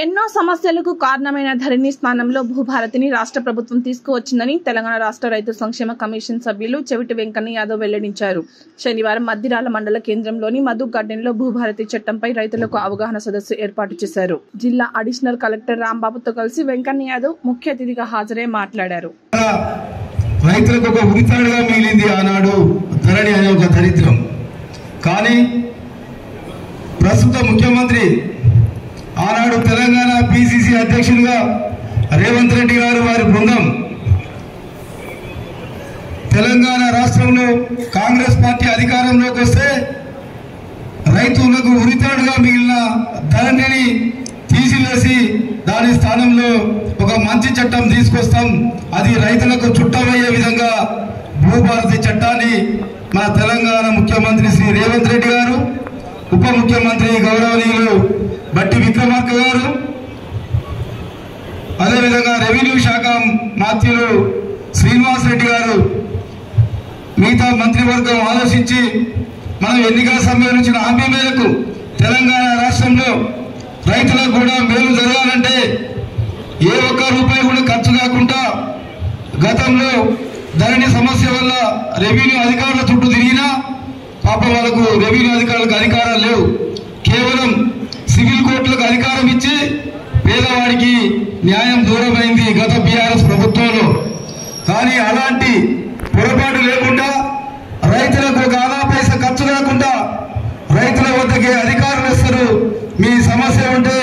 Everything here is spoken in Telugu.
ఎన్నో సమస్యలకు కారణమైన ధరణి స్థానంలో భూభారతిని రాష్ట్ర ప్రభుత్వం తీసుకువచ్చిందని తెలంగాణ రాష్ట్ర రైతు సంక్షేమ కమిషన్ సభ్యులు చెవిటి వెంకన్న యాదవ్ వెల్లడించారు. శనివారం మద్దిరాల మండల కేంద్రంలోని మధు గార్డెన్లో భూభారతి చట్టంపై రైతులకు అవగాహన సదస్సు ఏర్పాటు చేశారు. జిల్లా అడిషనల్ కలెక్టర్ రాంబాబుతో కలిసి వెంకన్న యాదవ్ ముఖ్య అతిథిగా హాజరై మాట్లాడారు. రైతులకు ఒక ఉరితాడుగా మిగిలింది ఆనాడు ధరణి అనే ఒక దరిద్రం. కానీ ప్రస్తుత ముఖ్యమంత్రి ఆనాడు తెలంగాణ పిసిసి అధ్యక్షుడిగా రేవంత్ రెడ్డి గారు వారి బృందం తెలంగాణ రాష్ట్రంలో కాంగ్రెస్ పార్టీ అధికారంలోకి వస్తే రైతులకు ఉరితాడుగా మిగిలిన ధరణిని తీసివేసి దాని స్థానంలో ఒక మంచి చట్టం తీసుకొస్తాం, అది రైతులకు చుట్టమయ్యే విధంగా భూభారతి చట్టాన్ని మన తెలంగాణ ముఖ్యమంత్రి శ్రీ రేవంత్ రెడ్డి గారు, ఉప ముఖ్యమంత్రి గౌరవనీయులు బట్టి విక్రమార్క గారు, అదేవిధంగా రెవెన్యూ శాఖ మంత్రులు శ్రీనివాస్ రెడ్డి గారు, మిగతా మంత్రివర్గం ఆలోచించి మనం ఎన్నికల సమయం నుంచి హామీ మేరకు తెలంగాణ రాష్ట్రంలో రైతులకు కూడా మేలు జరగాలంటే ఏ ఒక్క రూపాయి కూడా ఖర్చు కాకుండా గతంలో ధరణి సమస్య వల్ల రెవెన్యూ అధికారుల చుట్టూ తిరిగినా పాప వాళ్ళకు రెవెన్యూ అధికారులకు అధికారాలు లేవు, కేవలం సివిల్ కోర్టులకు అధికారం ఇచ్చి పేదవాడికి న్యాయం దూరమైంది గత బీఆర్ఎస్ ప్రభుత్వంలో. కానీ అలాంటి పొరపాటు లేకుండా రైతులకు ఒక ఆదా పైసా ఖర్చు కాకుండా రైతుల వద్దకే అధికారులు ఇస్తారు. మీ సమస్య ఉంటే